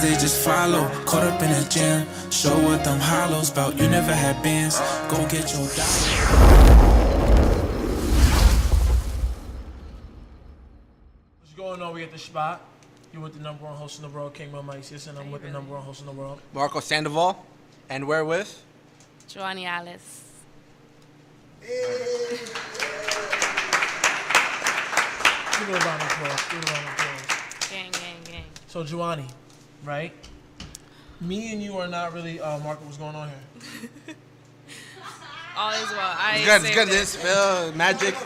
they just follow. Caught up in a jam, show what them hollows bout. You never had bands, go get your dollar. What's going on? We at the Shhpot. You with the number one host in the world, Kingmil Miceus, and I'm with the number one host in the world, Marco Sandoval. And we're with Juanialys. Give it a round of applause. Give it a round of applause. Gang, gang, gang. So, Juani, right? Me and you are not really, Marco, what's going on here? All is well. it's good. This magic.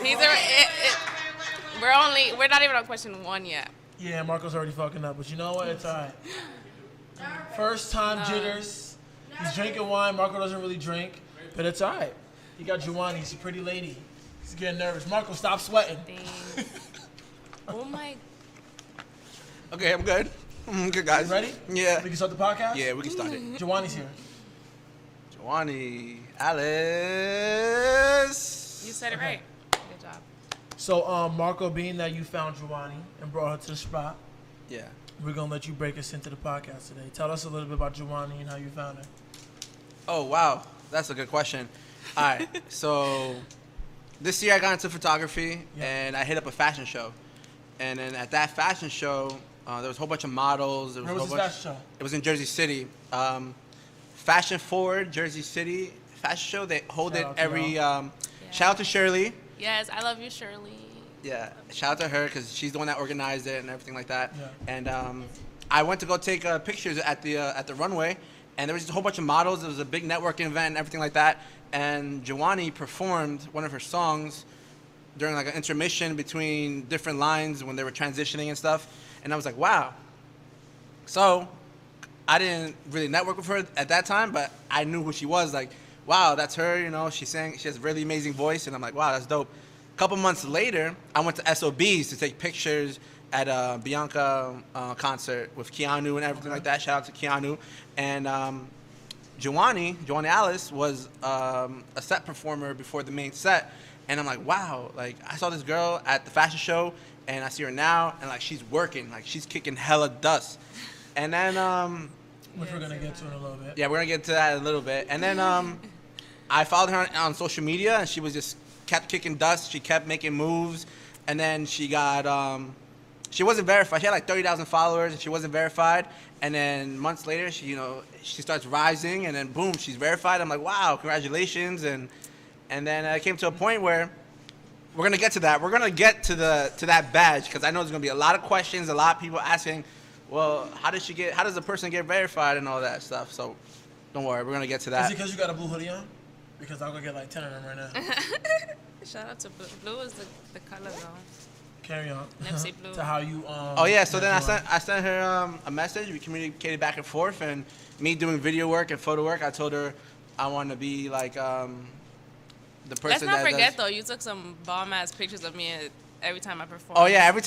We're not even on question one yet. Yeah, Marco's already fucking up, but you know what? It's alright. First time jitters. He's drinking wine. Marco doesn't really drink, but it's alright. He got Juani. He's a pretty lady. He's getting nervous. Marco, stop sweating. Oh my. Okay, I'm good. Good, guys. You ready? Yeah. We can start the podcast? Yeah, we can start it. Juani's here. Juanialys. You said it right. Good job. So, Marco, being that you found Juani and brought her to the Shhpot, Yeah. we're going to let you break us into the podcast today. Tell us a little bit about Juani and how you found her. Oh, wow. That's a good question. All right. So this year I got into photography, and I hit up a fashion show. And then at that fashion show, there was a whole bunch of models. Where was this fashion show? It was in Jersey City. Fashion Forward, Jersey City fashion show. They hold it every... Shout out to Shirley. Yes, I love you, Shirley. Yeah, shout out to her because she's the one that organized it and everything like that. Yeah. And I went to go take pictures at the runway, and there was just a whole bunch of models. It was a big networking event and everything like that. And Juani performed one of her songs during like an intermission between different lines when they were transitioning and stuff. And I was like, wow. So I didn't really network with her at that time, but I knew who she was. Like, wow, that's her. You know, she has a really amazing voice, and I'm like, wow, that's dope. A couple months later, I went to SOBs to take pictures at a Bianca concert with Keanu and everything like that. Shout out to Keanu. And Juanialys was a set performer before the main set. And I'm like, wow, like I saw this girl at the fashion show, and I see her now, and like she's working, like she's kicking hella dust. And then which we're gonna get to in a little bit. Yeah, we're gonna get to that in a little bit. And then I followed her on social media, and she was just kept kicking dust. She kept making moves, and then she got she wasn't verified. She had like 30,000 followers, and she wasn't verified. And then months later, she starts rising, and then boom, she's verified. I'm like, wow, congratulations. And then it came to a point where we're gonna get to that. We're gonna get to that badge because I know there's gonna be a lot of questions, a lot of people asking, well, how does a person get verified and all that stuff? So don't worry, we're gonna get to that. Is it because you got a blue hoodie on? Because I'm gonna get like 10 of them right now. Shout out to Blue. Blue is the color though. Carry on. Nipsey Blue. To how you Oh yeah, so then I sent her a message. We communicated back and forth, and me doing video work and photo work, I told her I want to be like the person. Let's not forget does... though, you took some bomb ass pictures of me every time I performed. Oh yeah, every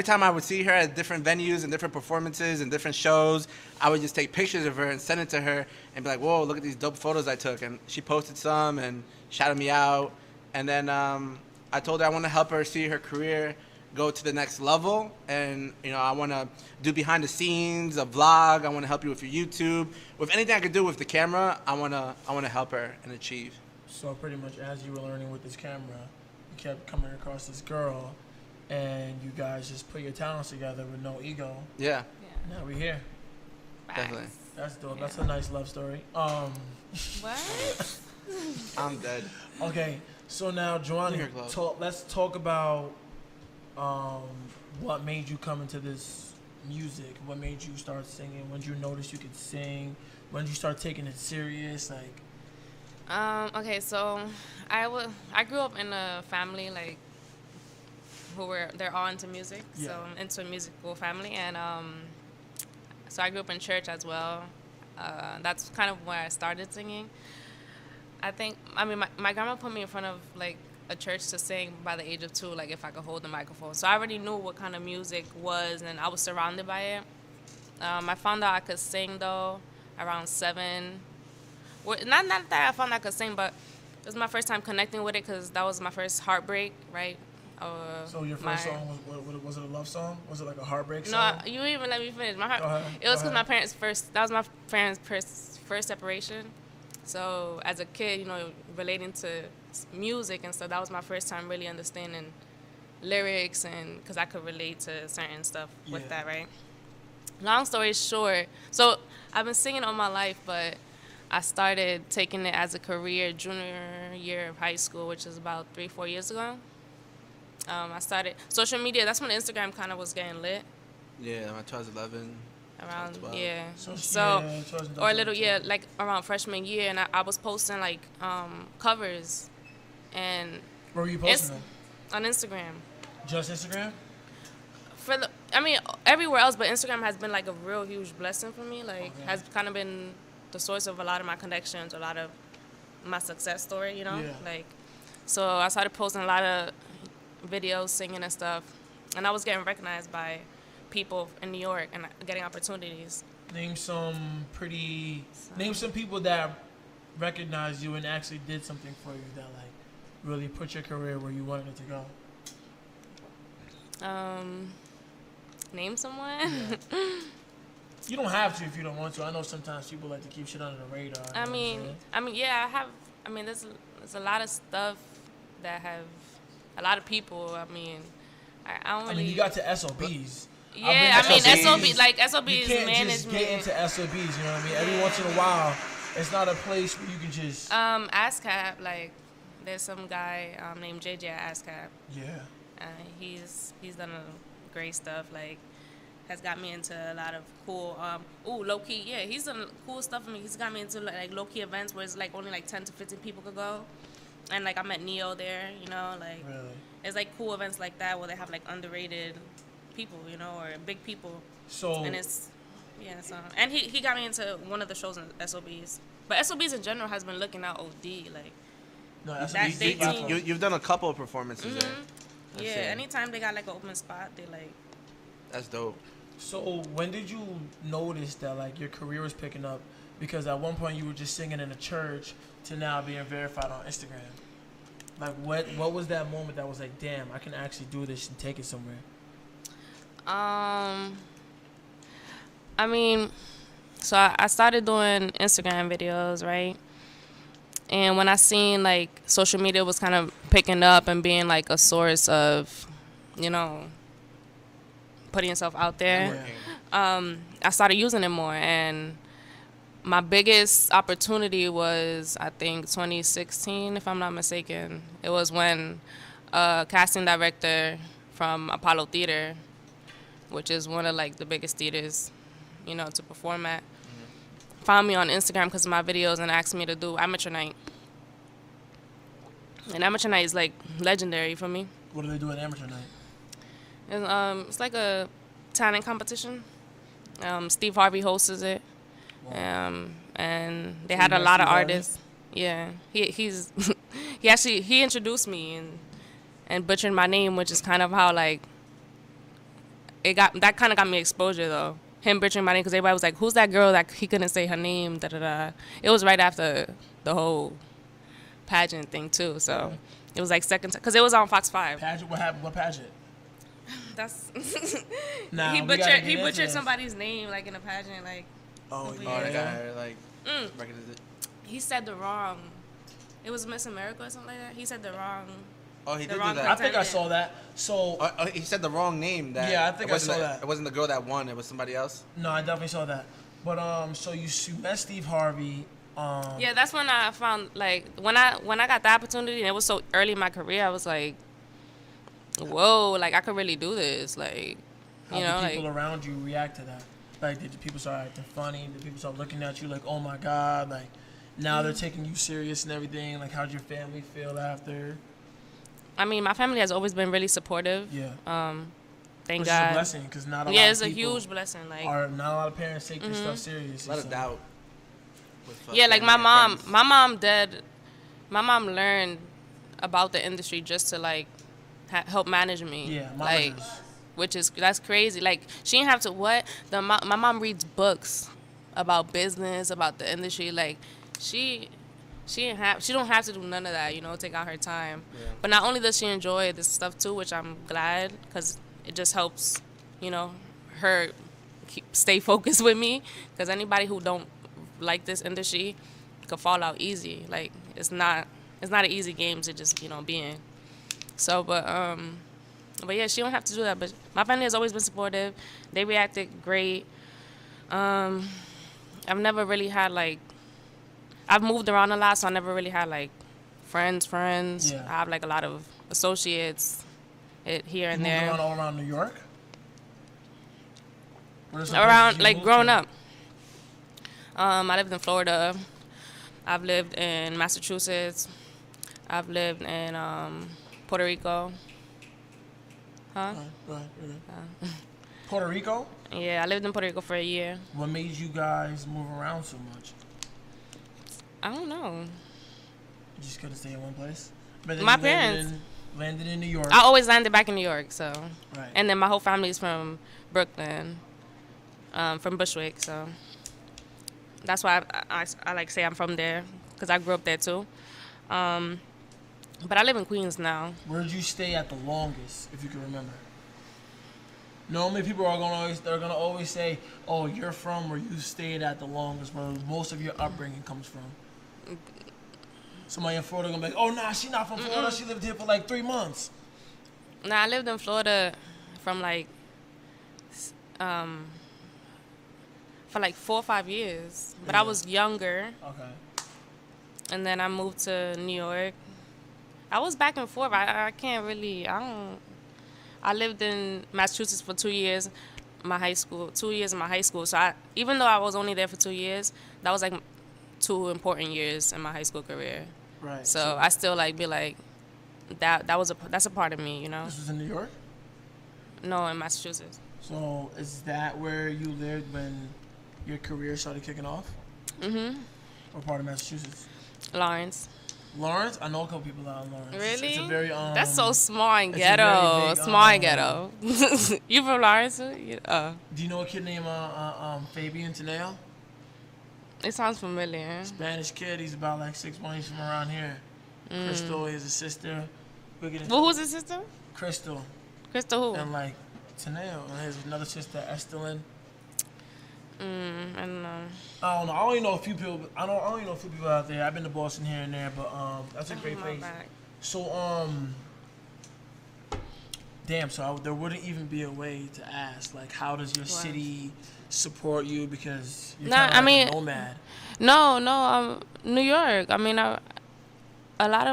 time I would see her at different venues and different performances and different shows, I would just take pictures of her and send it to her and be like, whoa, look at these dope photos I took. And she posted some and shouted me out. And then I told her I want to help her see her career go to the next level, and I want to do behind the scenes, a vlog. I want to help you with your YouTube, with anything I could do with the camera. I want to help her and achieve. So pretty much as you were learning with this camera, you kept coming across this girl, and you guys just put your talents together with no ego. Yeah. Now we're here. Definitely. That's dope. Yeah. That's a nice love story. What? I'm dead. Okay, so now Juani, let's talk about what made you come into this music. What made you start singing? When did you notice you could sing? When did you start taking it serious? Like, okay, so I grew up in a family like they're all into music, so I'm into a musical family, and so I grew up in church as well. That's kind of where I started singing. My grandma put me in front of like a church to sing by the age of 2, like if I could hold the microphone. So I already knew what kind of music was, and I was surrounded by it. I found out I could sing though around 7. Not that I found out I could sing, but it was my first time connecting with it because that was my first heartbreak, right? So your first song was it a love song? Was it like a heartbreak No, song? you didn't even let me finish. My heart. Go ahead, It was go because my ahead. parents first. That was my parents' first separation. So as a kid, you know, relating to music and stuff, that was my first time really understanding lyrics, and because I could relate to certain stuff with Yeah. that, right? Long story short, so I've been singing all my life, but I started taking it as a career junior year of high school, which is about 3-4 years ago. I started social media. That's when Instagram kind of was getting lit Yeah, around 2011. around 12. yeah. So, So yeah, 2012, or a little like around freshman year, and I was posting like covers, and Where were you it's posting them? on Instagram. Just Instagram? I mean everywhere else, but Instagram has been like a real huge blessing for me. Like Okay. has kind of been the source of a lot of my connections, a lot of my success story. You know, Yeah. like so I started posting a lot of videos, singing and stuff, and I was getting recognized by people in New York and getting opportunities. Name some people that recognized you and actually did something for you that like really put your career where you wanted it to go. Name someone. You don't have to if you don't want to. I know sometimes people like to keep shit under the radar. I mean, yeah, I have. I mean, there's a lot of stuff that have a lot of people. I mean, I don't really. I mean, you got to SOBs. Yeah, I mean, SOBs. SOB You is can't management. just get into SOBs. You know what I mean? Every once in a while, it's not a place where you can just. ASCAP, like, there's some guy named JJ at ASCAP. Yeah. He's done great stuff. Like, has got me into a lot of cool. Low key. Yeah, he's done cool stuff for me. He's got me into like low key events where it's like only like 10 to 15 people could go, and like I met Neo there. You know, like Really. it's like cool events like that where they have like underrated people, you know, or big people. So. And it's so and he got me into one of the shows in SOBs. But SOBs in general has been looking out OD, like No, that SOBs. they team. You've done a couple of performances there. I've Yeah, seen. anytime they got like an open spot, they like That's dope. So when did you notice that like your career was picking up? Because at one point you were just singing in a church to now being verified on Instagram. Like what was that moment that was like, damn, I can actually do this and take it somewhere? I mean, so I started doing Instagram videos, right? And when I seen like social media was kind of picking up and being like a source of, you know, putting yourself out there, I started using it more. And my biggest opportunity was, I think, 2016, if I'm not mistaken. It was when a casting director from Apollo Theater, which is one of like the biggest theaters, you know, to perform at, found me on Instagram because of my videos and asked me to do amateur night. And amateur night is like legendary for me. What do they do at amateur night? And, it's like a talent competition. Steve Harvey hosts it. And they So had you a met lot of Steve Harvey? artists. Yeah, he's he introduced me and butchered my name, which is kind of how like that kind of got me exposure though. Him butchering my name because everybody was like, "Who's that girl that he couldn't say her name?" Da da da. It was right after the whole pageant thing too, so it was like second because it was on Fox 5. Pageant? What happened? What pageant? That's Nah, he we gotta get into butchered this. somebody's name like in a pageant, like Oh, Yeah. yeah. Oh, that guy like recognized it. he said the wrong. It was Miss America or something like that. He said the wrong. Oh, he The did do wrong I that. think I saw that. So He said the wrong name. That Yeah, I think it I wasn't saw the- that. It wasn't the girl that won. It was somebody else. no, I definitely saw that. But so you met Steve Harvey. Yeah, that's when I found like when I got the opportunity and it was so early in my career. I was like, whoa, like I could really do this. Like, How you know, did people like around you react to that? Like, did people start acting funny? Did people start looking at you like, oh my God, like now they're taking you serious and everything? Like, how'd your family feel after? I mean, my family has always been really supportive. Yeah. Thank Which is a God. blessing because not a lot Yeah, of it's a people huge blessing. Like, not a lot of parents take this stuff serious. A lot of so- doubt. yeah, like my mom learned about the industry just to like help manage me. Yeah, like, managers. that's crazy. Like she didn't have to my mom reads books about business, about the industry. Like she don't have to do none of that, you know, take out her time. Yeah. But not only does she enjoy this stuff too, which I'm glad, because it just helps, you know, her stay focused with me. Because anybody who don't like this industry could fall out easy. Like it's not an easy game to just, you know, be in. So, but yeah, she don't have to do that. But my family has always been supportive. They reacted great. I've never really had like. I've moved around a lot, so I never really had like friends. Yeah. I have like a lot of associates here and there. Moved around all around New York? Around like growing up. I lived in Florida. I've lived in Massachusetts. I've lived in Puerto Rico. Huh? Right. Puerto Rico? Yeah, I lived in Puerto Rico for a year. What made you guys move around so much? I don't know. You just couldn't stay in one place? But then My you parents. Landed in New York. I always landed back in New York, so. Right. And then my whole family's from Brooklyn, from Bushwick, so. That's why I like say I'm from there, because I grew up there too. But I live in Queens now. Where did you stay at the longest, if you can remember? Normally, people are gonna always say, "Oh, you're from where you stayed at the longest, where most of your upbringing comes from." Somebody in Florida gonna be like, "Oh, nah, she's not from Florida. She lived here for like 3 months." Nah, I lived in Florida from for like 4 or 5 years, but I was younger. Okay. And then I moved to New York. I was back and forth. I can't really. I lived in Massachusetts for 2 years, 2 years in my high school. So even though I was only there for 2 years, that was like 2 important years in my high school career. Right. So I still like be like, that's a part of me, you know. This was in New York? No, in Massachusetts. So is that where you lived when your career started kicking off? Mhm. What part of Massachusetts? Lawrence. Lawrence? I know a couple people out in Lawrence. Really? It's a very That's so small and it's a very ghetto. big, Small and ghetto. You from Lawrence? Do you know a kid named Fabian Teneo? It sounds familiar. Spanish kid. He's about like 6'1". He's from around here. Crystal is his sister. Well, who's his sister? Crystal. Crystal who? And like Teneo. And his another sister, Estelyn. I don't know. I don't know. I only know a few people. I only know a few people out there. I've been to Boston here and there, but that's a great My place. back. So damn. So there wouldn't even be a way to ask like, how does your city support you, because you're kind of like a nomad. No. New York. I mean, a lot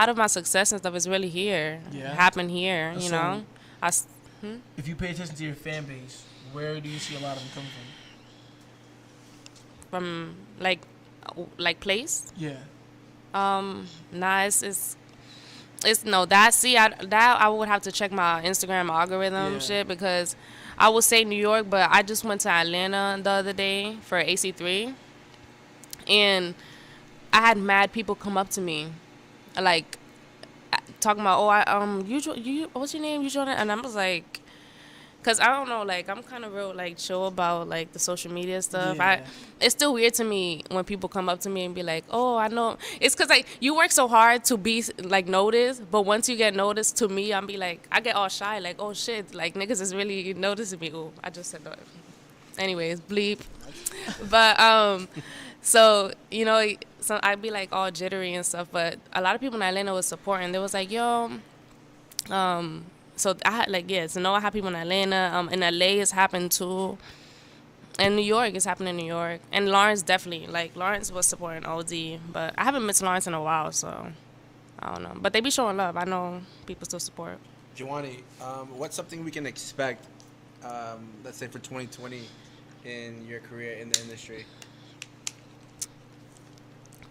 of my success and stuff is really here. Yeah. Happened here. You So- know. If you pay attention to your fan base, where do you see a lot of them coming from? From like place. Yeah. Nah, it's no that. See, I would have to check my Instagram algorithm Yeah. shit, because I would say New York, but I just went to Atlanta the other day for AC3, and I had mad people come up to me, like talking about, you what's your name? You joined, and I was like. Cause I don't know, like I'm kind of real like chill about like the social media stuff. Yeah. It's still weird to me when people come up to me and be like, "Oh, I know." It's cause like you work so hard to be like noticed, but once you get noticed, to me, I'm be like, I get all shy, like, "Oh shit, like niggas is really noticing me." Oh, I just said that. Anyways, bleep. But so you know, so I'd be like all jittery and stuff. But a lot of people in Atlanta was supporting. They was like, "Yo." So I had I have people in Atlanta. In LA it's happened too. And New York, it's happening in New York. And Lawrence definitely. Like Lawrence was supporting OD. But I haven't missed Lawrence in a while, so I don't know. But they be showing love. I know people still support. Juani, what's something we can expect, let's say for 2020 in your career in the industry?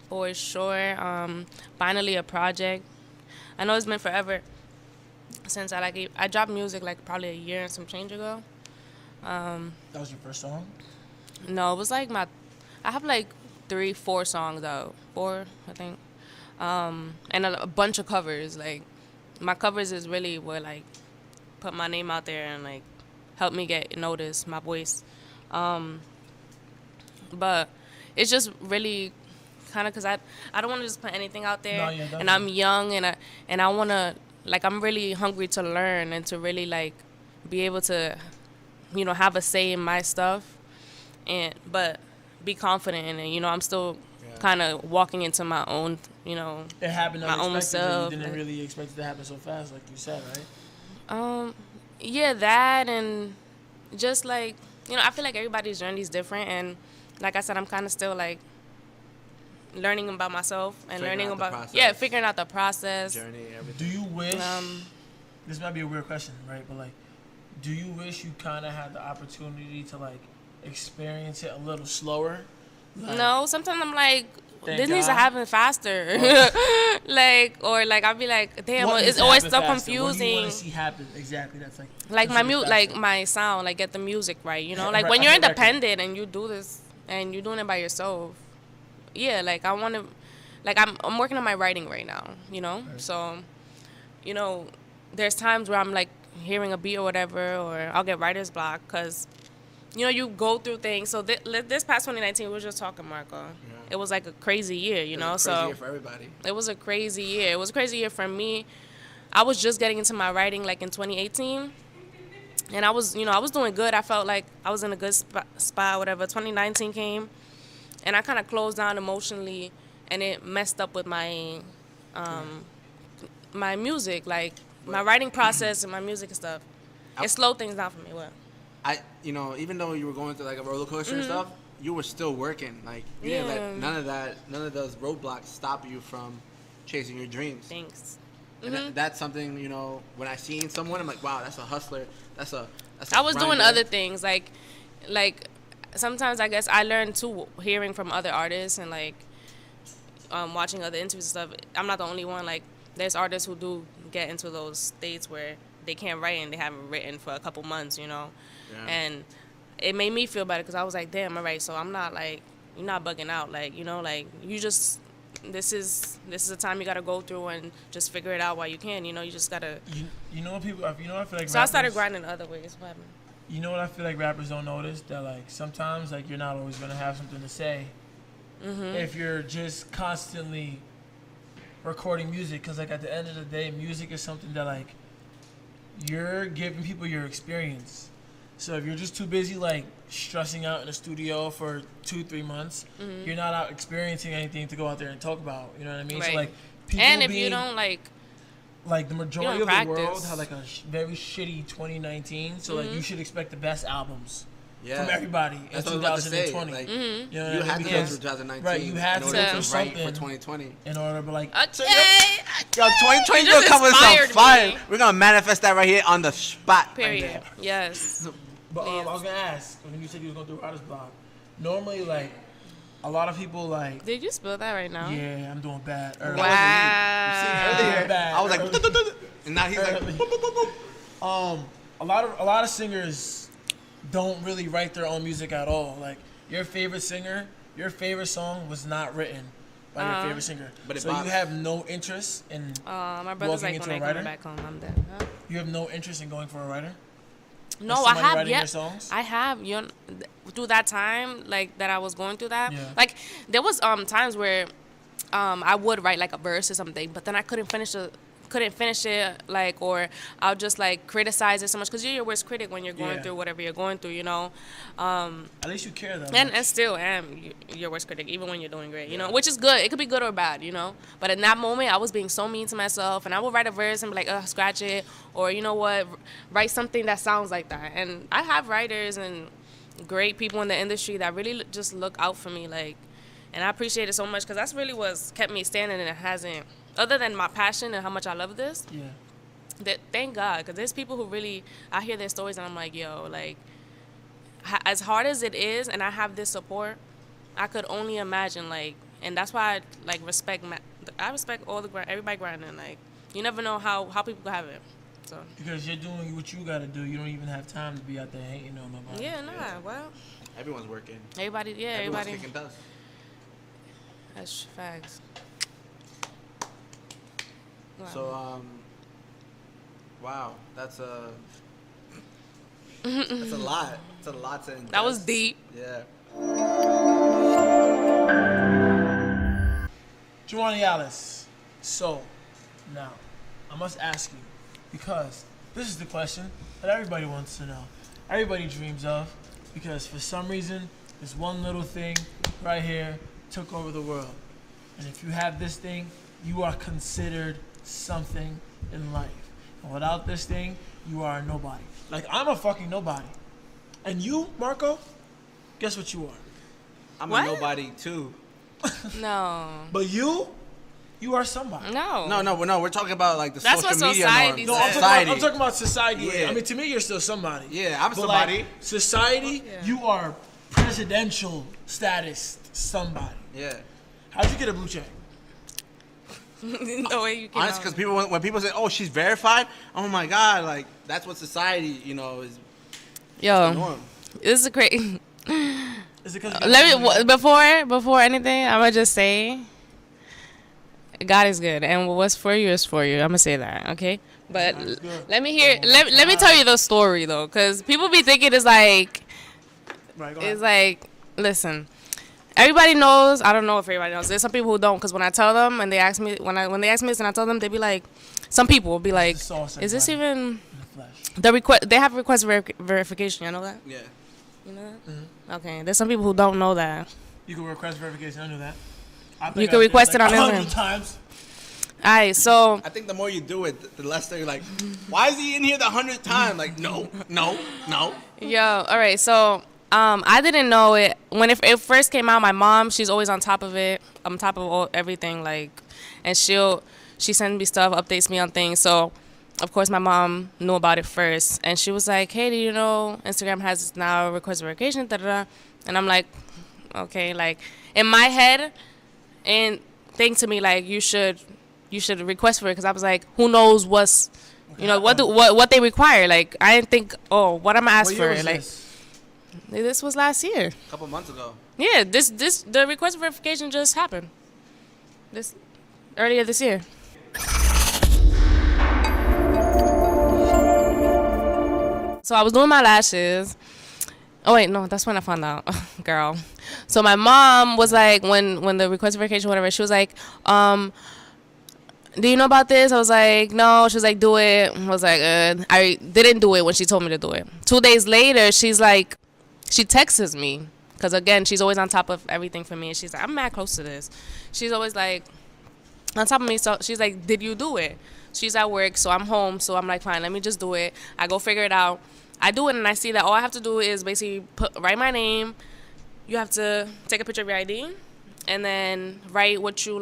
For sure. Finally a project. I know it's been forever since I dropped music like probably a year and some change ago. That was your first song? No, it was like I have like 3-4 songs out. 4, I think. And a bunch of covers. Like my covers is really what like put my name out there and like help me get noticed, my voice. But it's just really kind of because I don't want to just put anything out there. No, yeah, and I'm young and I want to, like, I'm really hungry to learn and to really, like, be able to, you know, have a say in my stuff, but be confident in it. You know, I'm still kind of walking into my own, you know, it happened my own self. You didn't really expect it to happen so fast, like you said, right? Yeah, that, and just, like, you know, I feel like everybody's journey is different, and like I said, I'm kind of still, like, learning about myself and Figuring learning out the about process. figuring out the process. Journey, everything. Do you wish? This might be a weird question, right? But, like, do you wish you kind of had the opportunity to, like, experience it a little slower? Like, No, sometimes I'm like, Thank this needs to God. happen faster. Like, or like I'll be like, damn, what well, needs it's to always happen so faster? What do you confusing. want to see happen? Exactly. That's Like my considered like faster. my sound, like get the music right, you know. Yeah, Like right, when I you're hear record. independent and you do this and you're doing it by yourself, yeah. Like I want to, like I'm working on my writing right now, you know. Right. So, you know, there's times where I'm like hearing a beat or whatever, or I'll get writer's block because, you know, you go through things. So this past 2019, we were just talking, Marco. Yeah. It was like a crazy year, you know. It's a crazy So year for everybody. it was a crazy year. It was a crazy year for me. I was just getting into my writing like in 2018. And I was, you know, I was doing good. I felt like I was in a good spot, whatever. 2019 came, and I kind of closed down emotionally, and it messed up with my my music, like my writing process and my music and stuff. It slowed things down for me. What? You know, even though you were going through like a roller coaster and stuff, you were still working. Like, you didn't let none of those roadblocks stop you from chasing your dreams. Thanks. And that's something, you know, when I seen someone, I'm like, wow, that's a hustler. That's a I was doing grinder. other things, like sometimes I guess I learned too, hearing from other artists and like watching other interviews and stuff. I'm not the only one. Like there's artists who do get into those states where they can't write and they haven't written for a couple months, you know. Yeah. And it made me feel better because I was like, damn, all right, so I'm not like, you're not bugging out, like, you know, like you just, this is a time you gotta go through and just figure it out while you can, you know. You just gotta. You know what people? You know what I feel like. So I started rappers- grinding other ways. What happened? You know what I feel like rappers don't notice? That like sometimes like you're not always gonna have something to say if you're just constantly recording music. Because like at the end of the day, music is something that like you're giving people your experience. So if you're just too busy like stressing out in the studio for 2-3 months, you're not out experiencing anything to go out there and talk about. You know what I mean? Right. So like people And if being, you don't like, like the majority don't of the world practice. had like a very shitty 2019, so like you should expect the best albums Yeah. from everybody in That's what I was about to say. 2020. Like, You know you what I had mean? to go Because- through 2019. right, you had in to order go through write something. for 2020. in order, but like okay, Yo, 2020 You gonna just come with some inspired fire. me. We're gonna manifest that right here on the spot. period. Right there. Yes. But I was gonna ask when you said you was going through writer's block. Normally, like a lot of people like, Did you spill that right now? yeah, I'm doing bad. Early. Wow. Doing bad. I was like, early. and now he's like, Early. A lot of singers don't really write their own music at all. Like your favorite singer, your favorite song was not written by your favorite singer. But it so bops. you have no interest in My brother's walking like, into when a I come writer? back home, I'm dead. Huh? you have no interest in going for a writer. No, Is I somebody have writing your yet. songs? I have. You know, through that time, like that I was going through that. Yeah. Like there was times where I would write like a verse or something, but then I couldn't finish it, like, or I'll just like criticize it so much because you're your worst critic when you're going Yeah. through whatever you're going through, you know. At least you care though. And still am your worst critic, even when you're doing great, you know, which is good. It could be good or bad, you know. But in that moment, I was being so mean to myself, and I would write a verse and be like, ugh, scratch it, or you know what, write something that sounds like that. And I have writers and great people in the industry that really just look out for me, like, and I appreciate it so much because that's really what's kept me standing, and it hasn't, other than my passion and how much I love this. yeah. That thank God, because there's people who really, I hear their stories and I'm like, yo, like, as hard as it is, and I have this support, I could only imagine, like, and that's why I like respect all everybody grinding. Like, you never know how people have it. So Because you're doing what you gotta do. You don't even have time to be out there hating on nobody. yeah, nah, well, everyone's working. everybody, yeah, Everyone's everybody. kicking dust. That's facts. Wow. So, wow, that's a lot. It's a lot to ingest. That was deep. Yeah. Juanialys. So, now, I must ask you, because this is the question that everybody wants to know. Everybody dreams of, because for some reason, this one little thing right here took over the world. And if you have this thing, you are considered something in life. And without this thing, you are a nobody. Like, I'm a fucking nobody. And you, Marco, guess what you are? I'm What? a nobody too. No. But you are somebody. No. No. We're talking about like the That's social what media society norms. No, says. I'm talking about society. Yeah. I mean, to me, you're still somebody. Yeah, I'm But somebody. like, society, Yeah. you are presidential status somebody. Yeah. How'd you get a blue check? No way you can. Honestly, because people when people say, "Oh, she's verified," oh my God, like that's what society, is the Yo, norm. this is great. Is it because Let me before anything, I'm gonna just say, God is good, and what's for you is for you. I'm gonna say that, okay? But God is good. let me hear. Let me tell you the story though, because people be thinking it's like. Right, go ahead. It's like, listen, everybody knows. I don't know if everybody knows. There's some people who don't, because when I tell them and they ask me, when they ask me this and I tell them, they be like, some people will be like, the sauce, is this everybody. even In the flesh. the request? They have request verification. You know that? Yeah. You know that? Mm-hmm. Okay. There's some people who don't know that. You can request verification. I knew that. You can request it on Instagram. Instagram. 100 times. All right. So I think the more you do it, the less they're like, "Why is he in here the 100th time?" Like, no. yo, all right. So I didn't know it when it first came out. My mom, she's always on top of it, on top of everything, like, and she sends me stuff, updates me on things. So, of course, my mom knew about it first, and she was like, "Hey, do you know Instagram has now request verification?" Da, da, da. And I'm like, okay, like in my head, and think to me like you should request for it, because I was like, who knows what's, what they require. Like I didn't think, oh, what I'm gonna ask What for year was like. this? This was last year. A couple months ago. Yeah, the request verification just happened. Earlier this year. So I was doing my lashes. Oh wait, no, that's when I found out, girl. So my mom was like, when the request verification, whatever, she was like, do you know about this? I was like, no. She was like, do it. I was like, I didn't do it when she told me to do it. 2 days later, she's like, she texts me, because again, she's always on top of everything for me. And she's like, I'm mad close to this. She's always like on top of me. So she's like, did you do it? She's at work, so I'm home. So I'm like, fine, let me just do it. I go figure it out. I do it, and I see that all I have to do is basically write my name. You have to take a picture of your ID, and then write what you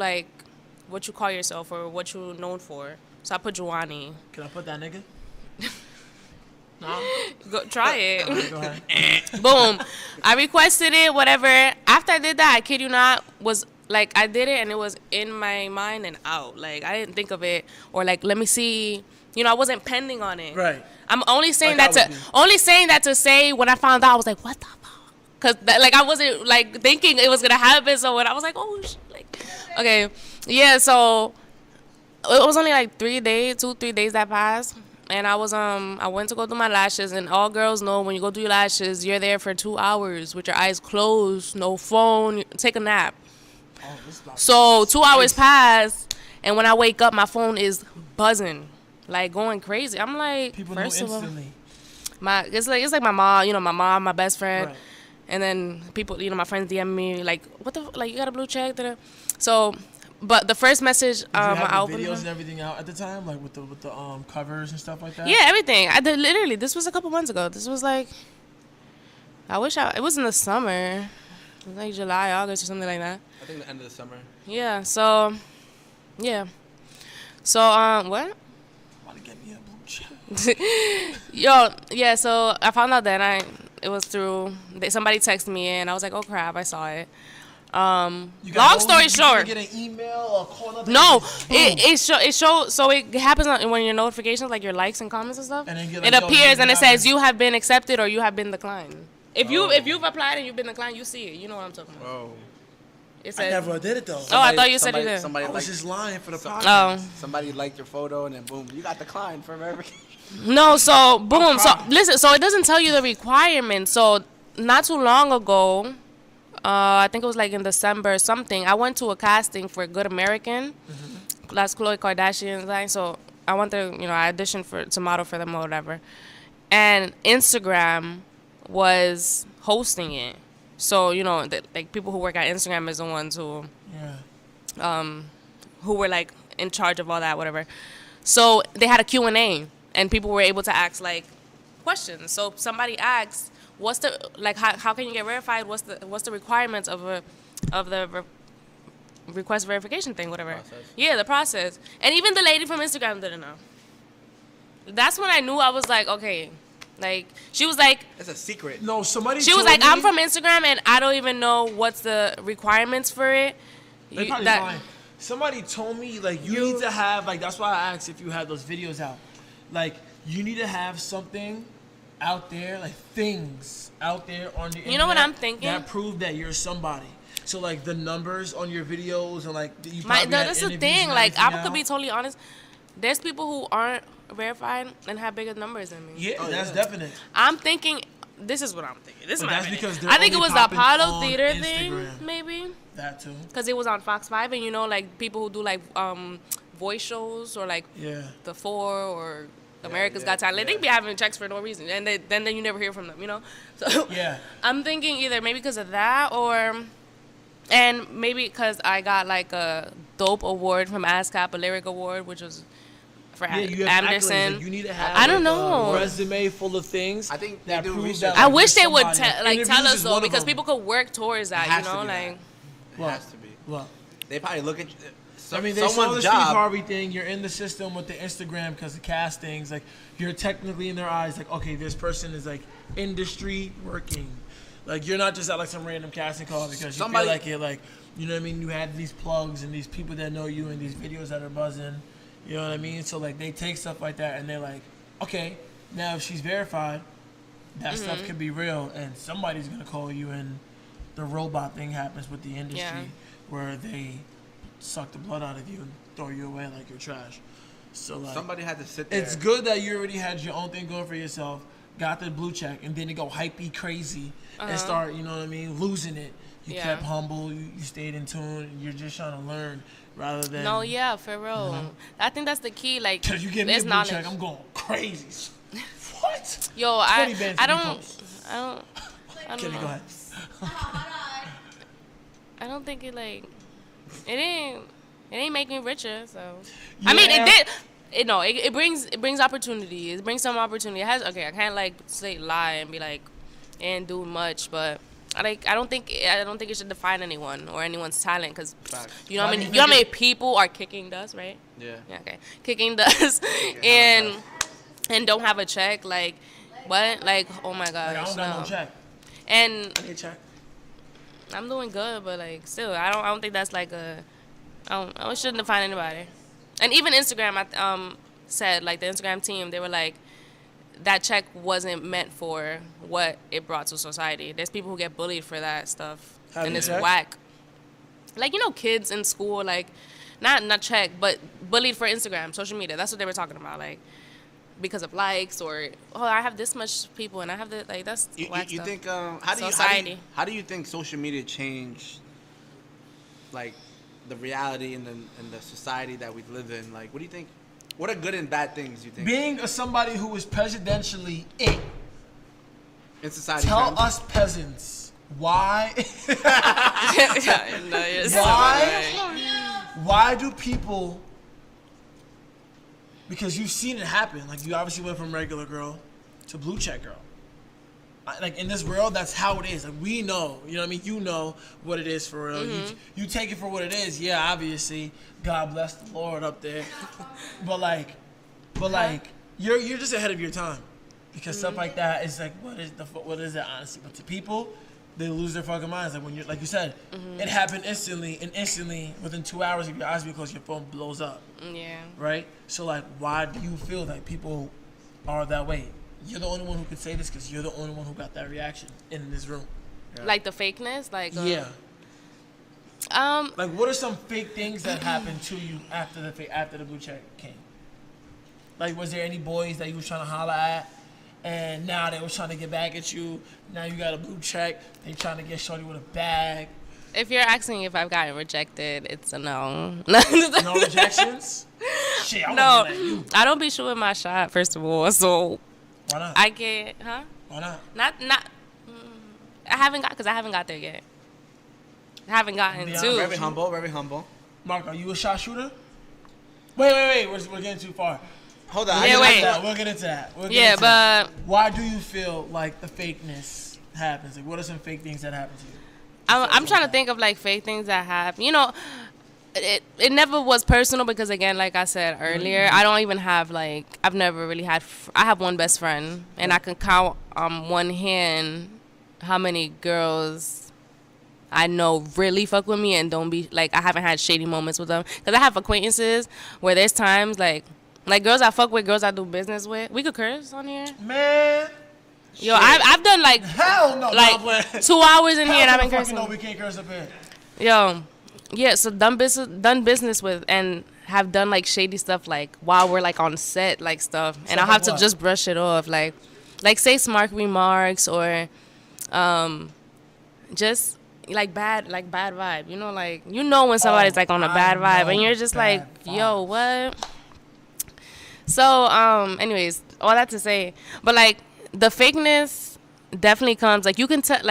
call yourself or what you're known for. So I put Juani. Can I put that nigga? No? Go try it. Go ahead. Boom. I requested it, whatever. After I did that, I kid you not, was like, I did it and it was in my mind and out. Like, I didn't think of it, or like, let me see. I wasn't pending on it. Right. I'm only saying Like that I to would be. say when I found out, I was like, what the fuck? Because like I wasn't like thinking it was gonna happen. So when I was like, oh shit, like, okay, yeah. So it was only like 3 days, 2-3 days that passed. And I went to go do my lashes, and all girls know when you go do your lashes, you're there for 2 hours with your eyes closed, no phone, take a nap. Oh, this is about So 2 hours pass, and when I wake up, my phone is buzzing, like going crazy. I'm like, people know first of all, instantly. it's like my mom, my best friend, Right. and then people, my friends DM me like, what the, like, you got a blue check? Da-da. So, but the first message, Did you I have the opened videos them. and everything out at the time, like with the covers and stuff like that? Yeah, everything. I did literally. This was a couple months ago. This was like, it was in the summer. It was like July, August, or something like that. I think the end of the summer. Yeah. So, yeah. So, what? Want to get me a blue check? Yo, yeah. So I found out that it was through somebody texted me, and I was like, oh crap, I saw it. You got Long no- story you short. get an email or call nothing? No, Just boom. it shows. So it happens when your notifications, like your likes and comments and stuff. And then you're It like, yo, appears this and it happened. says you have been accepted or you have been declined. If you've applied and you've been declined, you see it. You know what I'm talking about. Whoa. It I says. never did it though. Oh, I thought you said you did. Somebody I was liked, just lying for the podcast. Oh. somebody liked your photo, and then boom, you got declined for verification. No, so boom. So crying. listen. So it doesn't tell you the requirements. So not too long ago, I think it was like in December or something. I went to a casting for Good American. That's Khloe Kardashian's line. So I went to, I auditioned to model for them or whatever. And Instagram was hosting it. So, like people who work at Instagram is the ones who were like in charge of all that, whatever. So they had a Q&A and people were able to ask like questions. So somebody asked, what's the, like, how can you get verified? What's the requirements of the request verification thing, whatever. Yeah, the process. And even the lady from Instagram didn't know. That's when I knew. I was like, okay. Like, she was like, it's a secret. No, she was like, I'm from Instagram and I don't even know what's the requirements for it. They probably lying. Somebody told me, like, you need to have, like, that's why I asked if you had those videos out. Like, you need to have something out there, like, things out there on the internet. You know what I'm thinking? That prove that you're somebody. So, like, the numbers on your videos and, like, you probably that's the thing. Like, I could be totally honest. There's people who aren't verified and have bigger numbers than me. Yeah, that's definite. I'm thinking, this is what I'm thinking. This is my opinion. Because I think it was the Apollo Theater thing, maybe. That too. Because it was on Fox 5, and like people who do like voice shows or like The Four or America's Got Talent, they be having checks for no reason, and then you never hear from them, So I'm thinking either maybe because of that and maybe because I got like a dope award from ASCAP, a lyric award, which was for Anderson. Like, you need to have I don't know. A resume full of things. I think that do prove research. that. I wish they would Interviews tell us is though, one of because them. people could work towards that. It has to be like. It has to be. Well, they probably look at. I mean, they saw the Steve job. Harvey thing. You're in the system with the Instagram because of castings. Like, you're technically in their eyes. Like, okay, this person is like industry working. Like, you're not just at like some random casting call because you feel like it. Like, you know what I mean? You had these plugs and these people that know you and these videos that are buzzing. You know what I mean? So like, they take stuff like that and they're like, okay, now if she's verified, that stuff could be real, and somebody's gonna call you. And the robot thing happens with the industry where they suck the blood out of you and throw you away like you're trash. So like, somebody had to sit there. It's good that you already had your own thing going for yourself, got the blue check, and then you go hypey crazy and start, you know what I mean, losing it. You kept humble, you stayed in tune, and you're just trying to learn rather than. No, yeah, for real. I think that's the key. Like, you give me a blue check, I'm going crazy. What? Yo, I don't. Kenny, go ahead. I don't think it like. It ain't make me richer. So I mean, it did. It brings opportunity. It brings some opportunity. It has. Okay, I can't like lie and be like, it ain't do much, but. I don't think it should define anyone or anyone's talent, because you know how many people are kicking dust, right? Yeah. Okay, kicking dust and don't have a check, like what? Like, oh my gosh. Like, I don't got no check. And I need a check. I'm doing good, but like still, I don't think that's like it shouldn't define anybody. And even Instagram, said, like, the Instagram team, they were like, that check wasn't meant for what it brought to society. There's people who get bullied for that stuff, and it's whack. Like, kids in school, like, not check, but bullied for Instagram, social media. That's what they were talking about, like, because of likes or, oh, I have this much people and I have this, like, that's whack you stuff. think how do you think social media changed, like, the reality and the society that we live in? Like, what do you think? What are good and bad things you think? Being somebody who is presidentially in society. Tell us peasants why. Why do people? Because you've seen it happen. Like, you obviously went from regular girl to blue check girl. Like, in this world, that's how it is. Like, we know, you know what I mean? You know what it is for real. Mm-hmm. You take it for what it is. Yeah, obviously, God bless the Lord up there. but you're just ahead of your time, because stuff like that is like, what is that, honestly? But to people, they lose their fucking minds. Like, when you're, like you said, it happened instantly, and instantly within 2 hours, if your eyes be closed, your phone blows up. Yeah. Right. So like, why do you feel like people are that way? You're the only one who could say this, because you're the only one who got that reaction in this room. Yeah. Like the fakeness, like yeah. Like, what are some fake things that happened to you after the blue check came? Like, was there any boys that you was trying to holler at, and now they was trying to get back at you. Now you got a blue check. They trying to get shorty with a bag. If you're asking if I've gotten rejected, it's a no. No rejections? Shit, I No, wasn't at you. I don't be shooting my shot, first of all. So Why not? I get, Why not? I haven't got there yet. I haven't gotten Yeah, to. Very humble, very humble. Mark, are you a shot shooter? Wait. We're getting too far. Hold on. Yeah, wait. We'll get into that. Yeah, but Why do you feel like the fakeness happens? Like, what are some fake things that happen to you? I'm trying to think of like fake things that happen. You know, it never was personal because again, like I said earlier, I don't even have like I've never really had. I have one best friend, and I can count on one hand how many girls I know really fuck with me and don't be like I haven't had shady moments with them. Cause I have acquaintances where there's times like girls I fuck with, girls I do business with. We could curse on here. Man. Yo, I've done like Hell no. like 2 hours in here and I've been cursing. No, we can't curse up here. Yo, yeah, so done business with and have done like shady stuff like while we're like on set like stuff, and I'll have to just brush it off like say smart remarks or just like bad vibe, you know, like you know when somebody's like on a bad vibe and you're just like yo what. So anyways, all that to say, but like the fakeness definitely comes like you can tell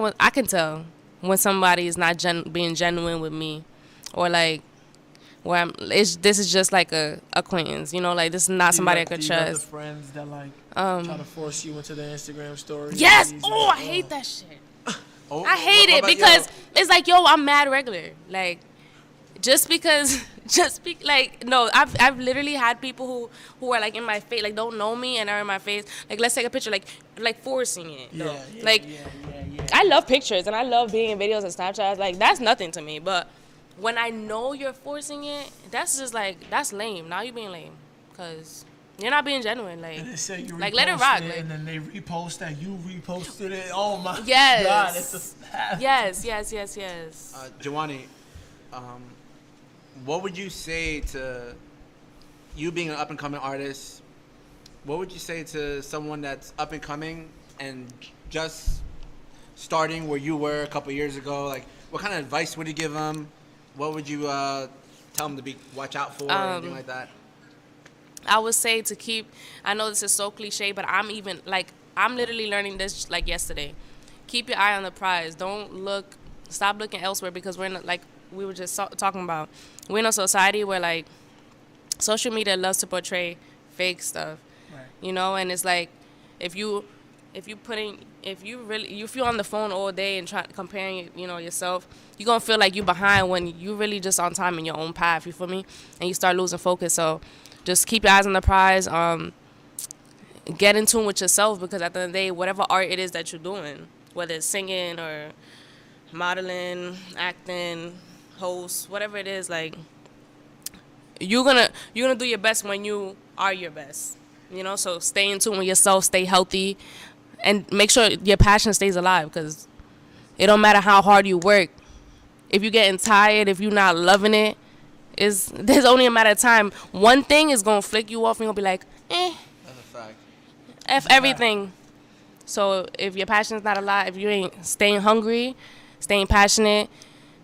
when I can tell when somebody is not being genuine with me, or like where this is just like a acquaintance, you know, like this is not somebody I could trust. You got the trust. friends that like try to force you into their Instagram story. Yes. Oh, I hate that shit. I hate it because it's like yo, I'm mad regular. Like no, I've literally had people who are like in my face, like don't know me and are in my face. Like let's take a picture, like forcing it. Yeah. I love pictures and I love being in videos and Snapchats. Like that's nothing to me. But when I know you're forcing it, that's just like that's lame. Now you're being lame, cause you're not being genuine. Like And they say you like let it rock. It, and then they repost that you reposted it. Oh my Yes. God, it's a Yes. Juani, what would you say to you being an up-and-coming artist? What would you say to someone that's up-and-coming and just starting where you were a couple years ago? Like, what kind of advice would you give them? What would you tell them to watch out for, or anything like that? I would say to keep. I know this is so cliche, but I'm literally learning this like yesterday. Keep your eye on the prize. Stop looking elsewhere because we're in like we were just talking about. We're in a society where like social media loves to portray fake stuff, right. You know, and it's like if you on the phone all day and comparing yourself, you're gonna feel like you behind when you really just on time in your own path. You feel me? And you start losing focus. So just keep your eyes on the prize. Get in tune with yourself because at the end of the day, whatever art it is that you're doing, whether it's singing or modeling, acting, host, whatever it is, like you're gonna do your best when you are your best. You know, so stay in tune with yourself, stay healthy, and make sure your passion stays alive because it don't matter how hard you work. If you're getting tired, if you're not loving it, there's only a matter of time. One thing is gonna flick you off and you're gonna be like, That's a fact. F everything. So if your passion's not alive, if you ain't staying hungry, staying passionate,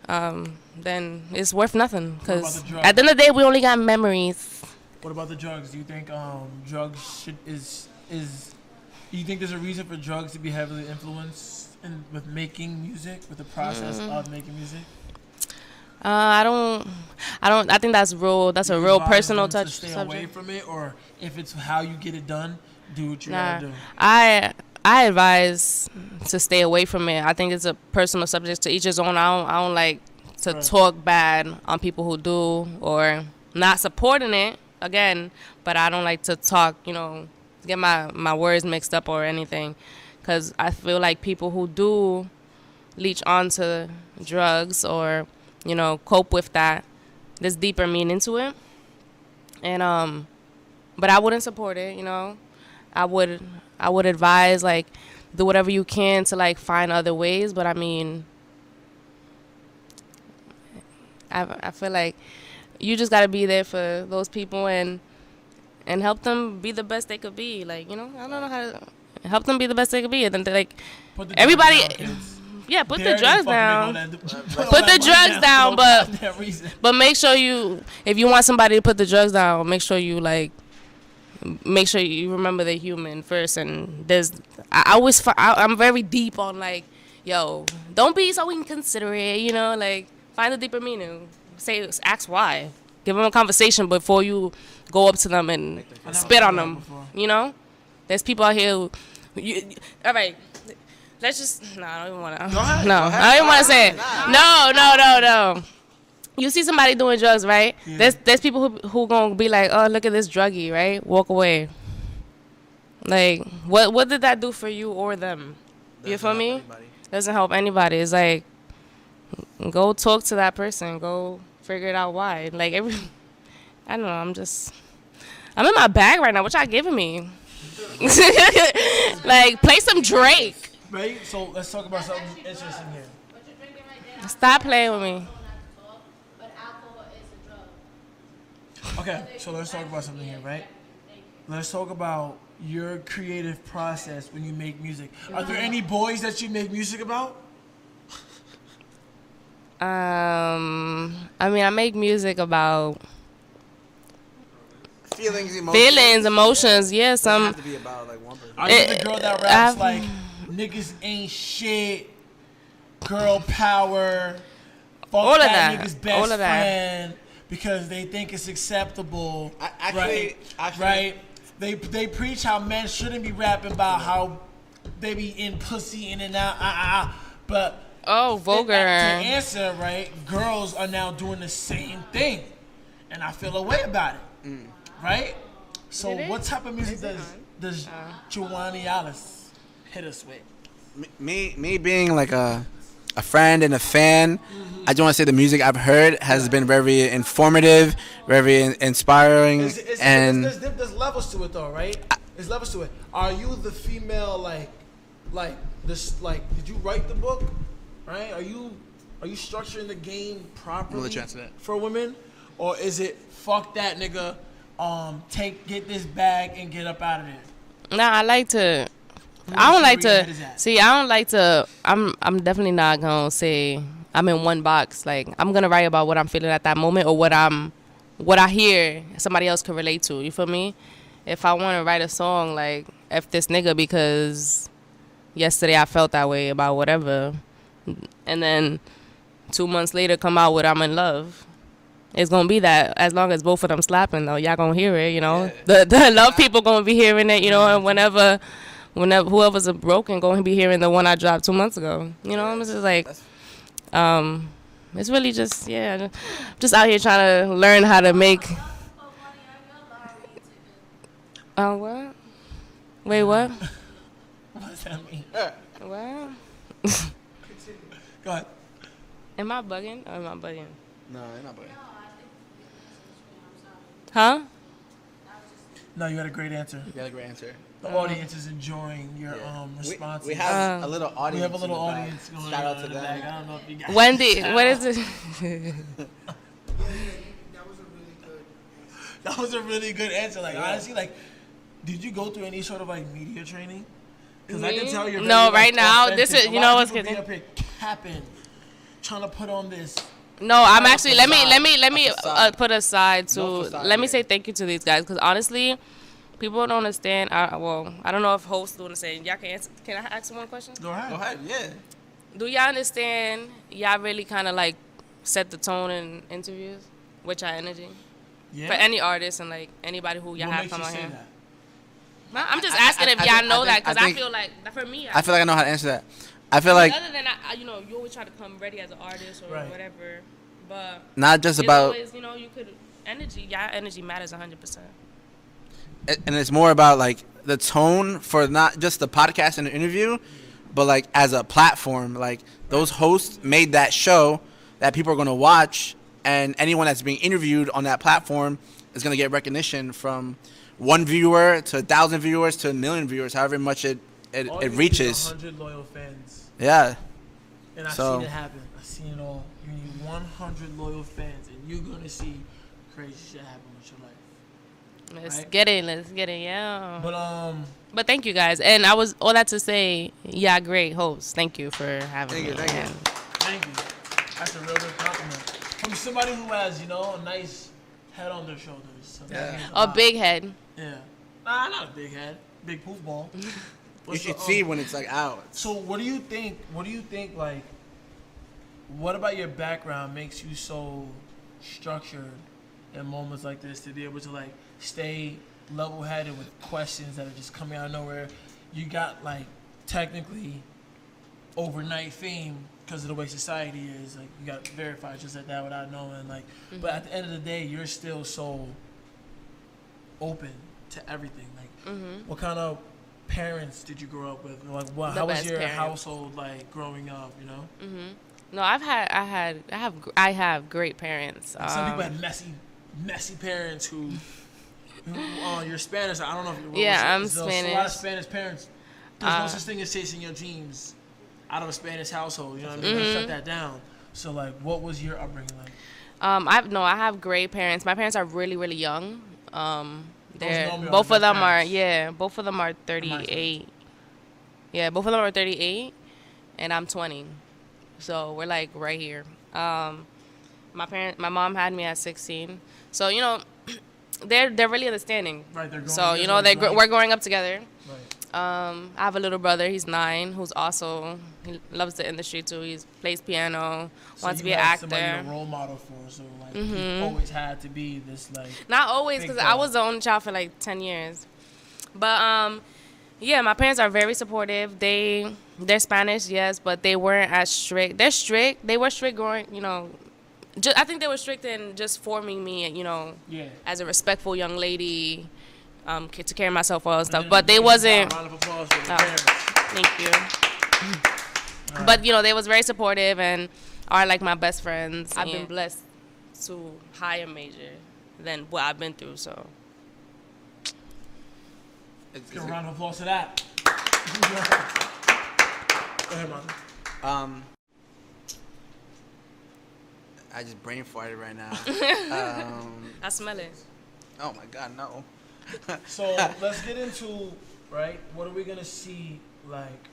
then it's worth nothing. Because at the end of the day, we only got memories. What about the drugs? Do you think drugs do you think there's a reason for drugs to be heavily influenced with making music, with the process of making music? I don't. I think that's real. That's a real personal touch to stay subject. away from it, or if it's how you get it done, do what you gotta do. I advise to stay away from it. I think it's a personal subject. To each his own. I don't like to talk bad on people who do or not supporting it. Again, but I don't like to talk. Get my words mixed up or anything, because I feel like people who do leech onto drugs or cope with that, there's deeper meaning to it. And but I wouldn't support it. I would advise like do whatever you can to like find other ways. But I mean, I feel like you just gotta be there for those people and and help them be the best they could be. Like, you know, I don't know how to help them be the best they could be. And then like Put the everybody, drugs down, kids. yeah, put Dare the drugs they fucking down. make all that- Put all the that money drugs down, for no but goddamn reason. but make sure you, if you want somebody to put the drugs down, make sure you like, make sure you remember they're human first. And I'm very deep on like, yo, don't be so inconsiderate, you know, like find the deeper meaning. Ask why. Give them a conversation before you go up to them and spit on them. You know, there's people out here. All right, let's just. No, I don't even want to. No, I don't even want to say it. No. You see somebody doing drugs, right? Yeah. There's people who gonna be like, oh, look at this druggie, right? Walk away. Like, what did that do for you or them? You feel me? Anybody. Doesn't help anybody. It's like, go talk to that person. Go figure it out why. Like I don't know. I'm in my bag right now. What y'all giving me? Like, play some Drake. Right. So let's talk about something interesting here. Stop playing with me. Okay, so let's talk about something here, right? Let's talk about your creative process when you make music. Are there any boys that you make music about? I mean, I make music about feelings, emotions. Yeah, some. Have to be about like one person. Are you the girl that raps like niggas ain't shit, girl power, fuck all of that that, nigga's best friend because they think it's acceptable? Actually, right? They preach how men shouldn't be rapping about how they be in pussy in and out, but. Oh, vulgar. To answer, right, girls are now doing the same thing. And I feel a way about it. Right? So what type of music does Juanialys hit us with? Me being like a friend and a fan, I just want to say the music I've heard has been very informative, very inspiring. There's levels to it though, right? There's levels to it. Are you the female like this, like, did you write the book? Right? Are you structuring the game properly for women, or is it fuck that nigga, get this bag and get up out of there? Nah, I don't like to. I'm definitely not gonna say I'm in one box. Like, I'm gonna write about what I'm feeling at that moment or what I hear somebody else can relate to. You feel me? If I want to write a song like F this nigga because yesterday I felt that way about whatever, and then 2 months later come out with I'm in love, it's gonna be that. As long as both of them slapping though, y'all gonna hear it, you know. Yeah. The love people gonna be hearing it, you know, and whenever whoever's broken gonna be hearing the one I dropped 2 months ago. You know, it's just like it's really just just out here trying to learn how to make what? Wait, what? What does that mean? What? Go ahead. Am I bugging or am I bugging? No, you're not bugging. Huh? No, you had a great answer. You got a great answer. The audience is enjoying your responses. We have a little audience. We have a little audience going on. Shout out to them. them. I don't know if you guys. Wendy, what is it? That was a really good answer. Like, honestly, like, did you go through any sort of like media training? Because I can tell you're no, very, right now authentic. this is, you know what's good. good. Up here capping, trying to put on this. No, I'm actually let me put aside to let me say thank you to these guys because honestly, people don't understand. I don't know if hosts doing the same. Y'all can answer. Can I ask one question? Go ahead. Yeah. Do y'all understand? Y'all really kind of like set the tone in interviews with y'all energy for any artist and like anybody who y'all have come on here. No, I'm just asking if y'all know that because I feel like for me. I feel like I know how to answer that. I feel like other than you always try to come ready as an artist or whatever, but not just about always, you could y'all energy matters 100%. And it's more about like the tone for not just the podcast and the interview, but like as a platform. Like those hosts made that show that people are going to watch, and anyone that's being interviewed on that platform is going to get recognition from 1 viewer to 1,000 viewers to 1 million viewers, however much it reaches. 100 loyal fans. Yeah. And I've seen it happen. I've seen it all. You need 100 loyal fans, and you're going to see crazy shit happen with your life. Let's get it, yeah. But thank you guys, and I was all that to say, yeah, great host. Thank you for having me. Thank you. Thank you. That's a real good compliment from somebody who has, a nice head on their shoulders. So a big head. Yeah. Nah, not a big head. Big poofball. You should see when it's like out. So what do you think? Like, what about your background makes you so structured in moments like this to be able to like stay level-headed with questions that are just coming out of nowhere? You got like technically overnight fame because of the way society is. Like you got verified just like that without knowing. Like, but at the end of the day, you're still so open to everything. Like, what kind of parents did you grow up with? Like, how was your household like growing up? No, I have great parents. Like some people had messy parents who you're Spanish. I don't know if you're I'm Spanish. Spanish. A lot of Spanish parents. There's no such thing as chasing your dreams out of a Spanish household. You know what I mean? They shut that down. So like, what was your upbringing like? I have great parents. My parents are really, really young. Both of them are 38. Yeah, both of them are 38, and I'm 20. So we're like right here. My mom had me at 16. So they're really understanding. Right, they're growing. So we're growing up together. Right. I have a little brher. He's 9, who's also he loves the industry too. He plays piano, wants to be an actor. Somebody you're a role model for. So like, you always had to be this like. Not always, because I was the only child for like 10 years. But yeah, my parents are very supportive. They're Spanish, yes, but they weren't as strict. They're strict. They were strict growing, I think they were strict in just forming me, as a respectful young lady, to carry myself well and stuff. But they wasn't. Round of applause for the parents. Thank you. Right. But they was very supportive and are like my best friends. I've been blessed to higher major than what I've been through. So. Give a round of applause to that. Go ahead, Martha. I just brain farted right now. I smell it. Oh my God, no. So let's get into, right, what are we going to see, like,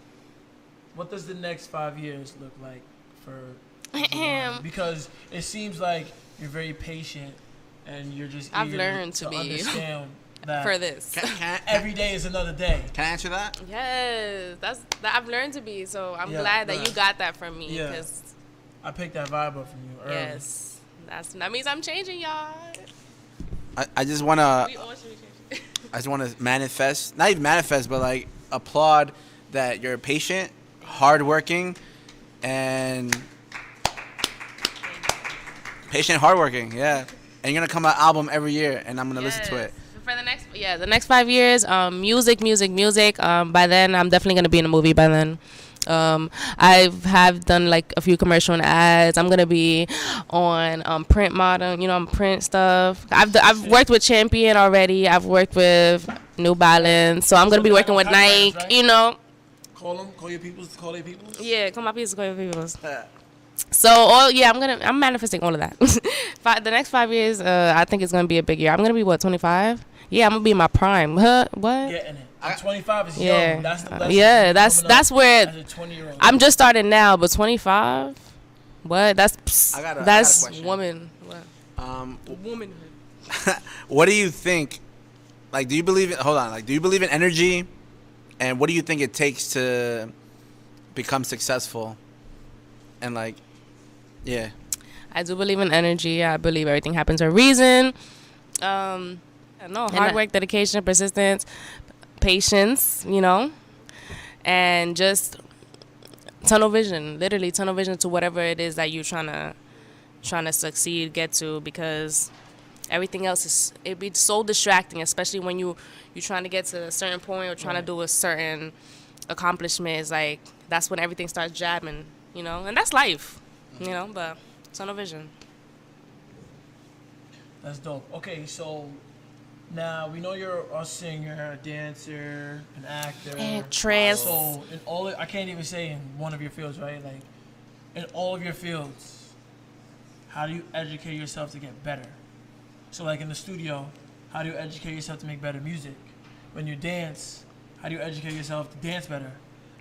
what does the next 5 years look like for because it seems like you're very patient and you're just I've learned to be understand that for this. Every day is another day. Can I answer that? Yes, I've learned to be, so I'm glad that you got that from me. Yeah. I picked that vibe up from you early. Yes, that means I'm changing, y'all. I just want to. We all should be changing. I just want to manifest, not even manifest, but like applaud that you're patient, hardworking, and hardworking. Yeah, and you're gonna come out album every year, and I'm gonna listen to it. For the next 5 years, music. By then, I'm definitely gonna be in a movie. By then. I have done like a few commercial ads. I'm gonna be on print model, print stuff. I've worked with Champion already. I've worked with New Balance, so I'm gonna be working with Nike. Right? Call your peoples. Call their peoples. Yeah, call my peoples. Call your peoples. So I'm manifesting all of that. The next 5 years, I think it's gonna be a big year. I'm gonna be 25. Yeah, I'm gonna be in my prime. What? Getting it. 25 is young. That's the lesson. That's where as a 20-year-old. I'm just starting now, but 25. What? That's I got a question. Woman. What? Womanhood. What do you think? Like, do you believe in? Hold on. Like, do you believe in energy? And what do you think it takes to become successful? And like, yeah. I do believe in energy. I believe everything happens for a reason. Hard work, dedication, persistence, patience, and just tunnel vision. Literally tunnel vision to whatever it is that you're trying to succeed, get to, because everything else it'd be so distracting, especially when you're trying to get to a certain point or trying to do a certain accomplishment. It's like that's when everything starts jabbing, and that's life, but tunnel vision. That's dope. Okay, so now we know you're a singer, a dancer, an actor, actress. So in I can't even say in one of your fields, right? Like in all of your fields, how do you educate yourself to get better? So like in the studio, how do you educate yourself to make better music? When you dance, how do you educate yourself to dance better?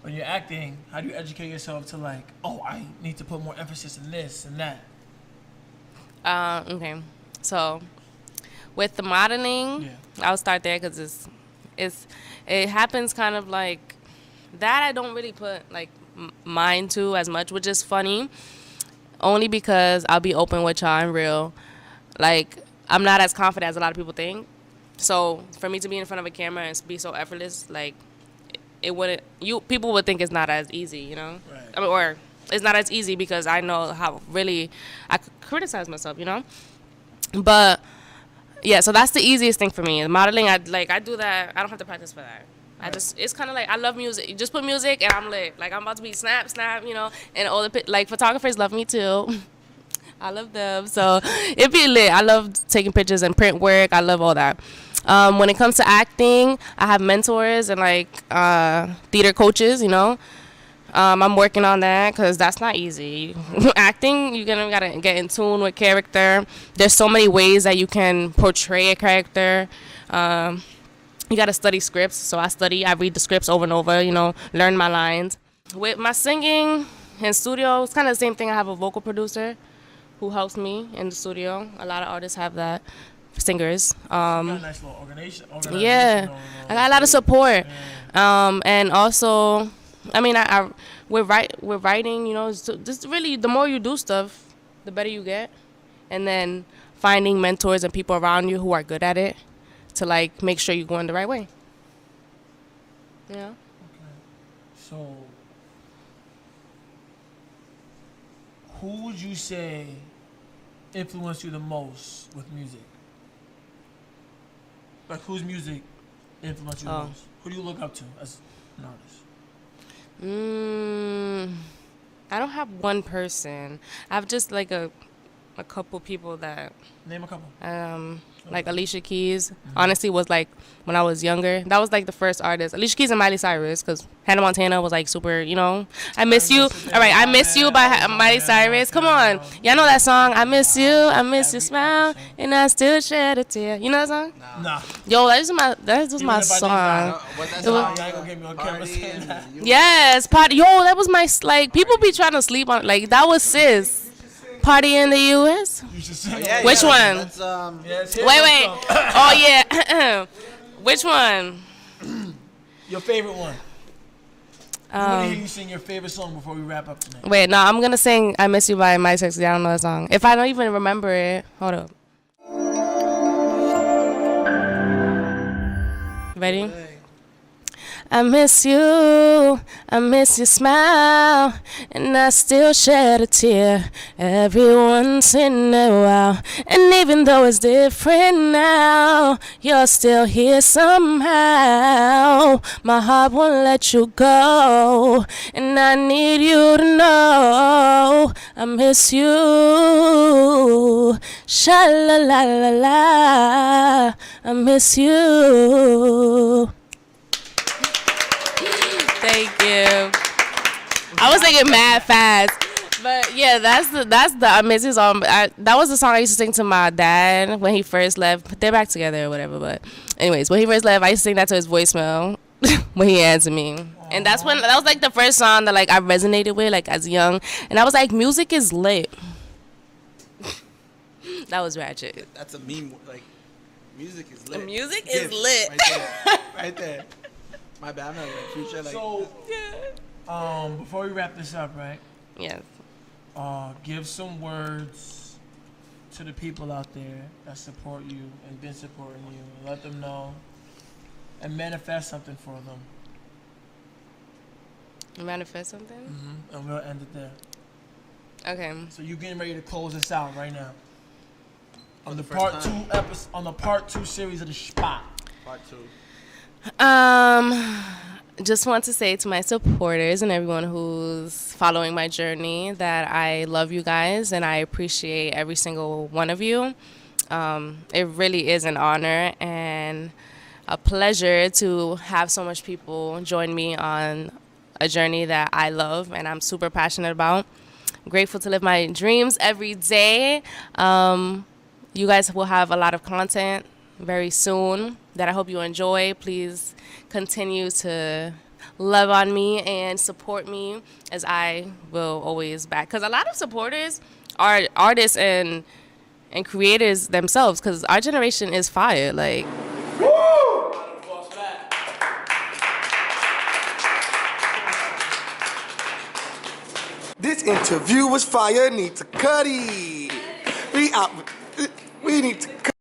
When you're acting, how do you educate yourself to like, oh, I need to put more emphasis in this and that? Okay, so with the modeling, I'll start there because it happens kind of like that. I don't really put like mind to as much, which is funny, only because I'll be open with y'all and real. Like, I'm not as confident as a lot of people think. So for me to be in front of a camera and be so effortless, like, it wouldn't. People would think it's not as easy, you know. Right. I mean, or it's not as easy because I know how really I could criticize myself, you know. But yeah, so that's the easiest thing for me. Modeling, I do that. I don't have to practice for that. Right. It's kind of like, I love music. You just put music and I'm lit. Like, I'm about to be snap, you know. And all the like photographers love me too. I love them, so it be lit. I love taking pictures and print work. I love all that. When it comes to acting, I have mentors and like theater coaches, you know. I'm working on that because that's not easy. Acting, you gotta get in tune with character. There's so many ways that you can portray a character. You gotta study scripts. So I read the scripts over and over, you know, learn my lines. With my singing in studio, it's kind of the same thing. I have a vocal producer who helps me in the studio. A lot of artists have that, singers. You got a nice little organization Yeah, I got a lot of support. Yeah. And also, I mean, we're writing, you know, just really, the more you do stuff, the better you get. And then finding mentors and people around you who are good at it to, like, make sure you're going the right way. Yeah. Okay. So, who would you say influenced you the most with music? Like, whose music influenced you the most? Who do you look up to as an artist? I don't have one person. I have just like a couple people that. Name a couple. Like Alicia Keys. Honestly, was like when I was younger. That was like the first artist. Alicia Keys and Miley Cyrus, because Hannah Montana was like super. You know, I miss you. All right, I miss you by Miley Cyrus. Come on, y'all know that song. I miss you. I miss your smile, and I still shed a tear. You know that song? Nah. Yo, that's just my song. What's that Y'all song? ain't gonna get me on camera saying that. Yes, party. Yo, that was my like. People be trying to sleep on. Like, that was sis. Party in the U.S. You should sing Which one? That's, Wait. Oh yeah. Which one? Your favorite one. I want to hear you sing your favorite song before we wrap up tonight. Wait, no, I'm gonna sing "I Miss You" by Miceus. I don't know that song. If I don't even remember it, hold up. Ready? I miss you, I miss your smile, and I still shed a tear every once in a while. And even though it's different now, you're still here somehow. My heart won't let you go, and I need you to know I miss you. Sha-la-la-la-la, I miss you. Thank you. I was thinking mad fast, but yeah, that's the I miss his song. That was the song I used to sing to my dad when he first left. They're back together or whatever. But anyways, when he first left, I used to sing that to his voicemail when he answered me. And that was like the first song that like I resonated with, like, as young. And I was like, music is lit. That was ratchet. That's a meme. Like, music is lit. Music is lit. Right there. Right there. My bad, I'm not like future. Like, So, before we wrap this up, right? Yes. Give some words to the people out there that support you and been supporting you. Let them know and manifest something for them. Manifest something? Mm-hmm. And we'll end it there. Okay. So you getting ready to close this out right now on the first part time. 2 episode, on the part 2 series of the Shhpot. part 2. Just want to say to my supporters and everyone who's following my journey that I love you guys and I appreciate every single one of you. It really is an honor and a pleasure to have so much people join me on a journey that I love and I'm super passionate about. I'm grateful to live my dreams every day. You guys will have a lot of content very soon that I hope you enjoy. Please continue to love on me and support me, as I will always back. Because a lot of supporters are artists and creators themselves, because our generation is fire. Like, this interview was fire. Need to cut it. We need to cut.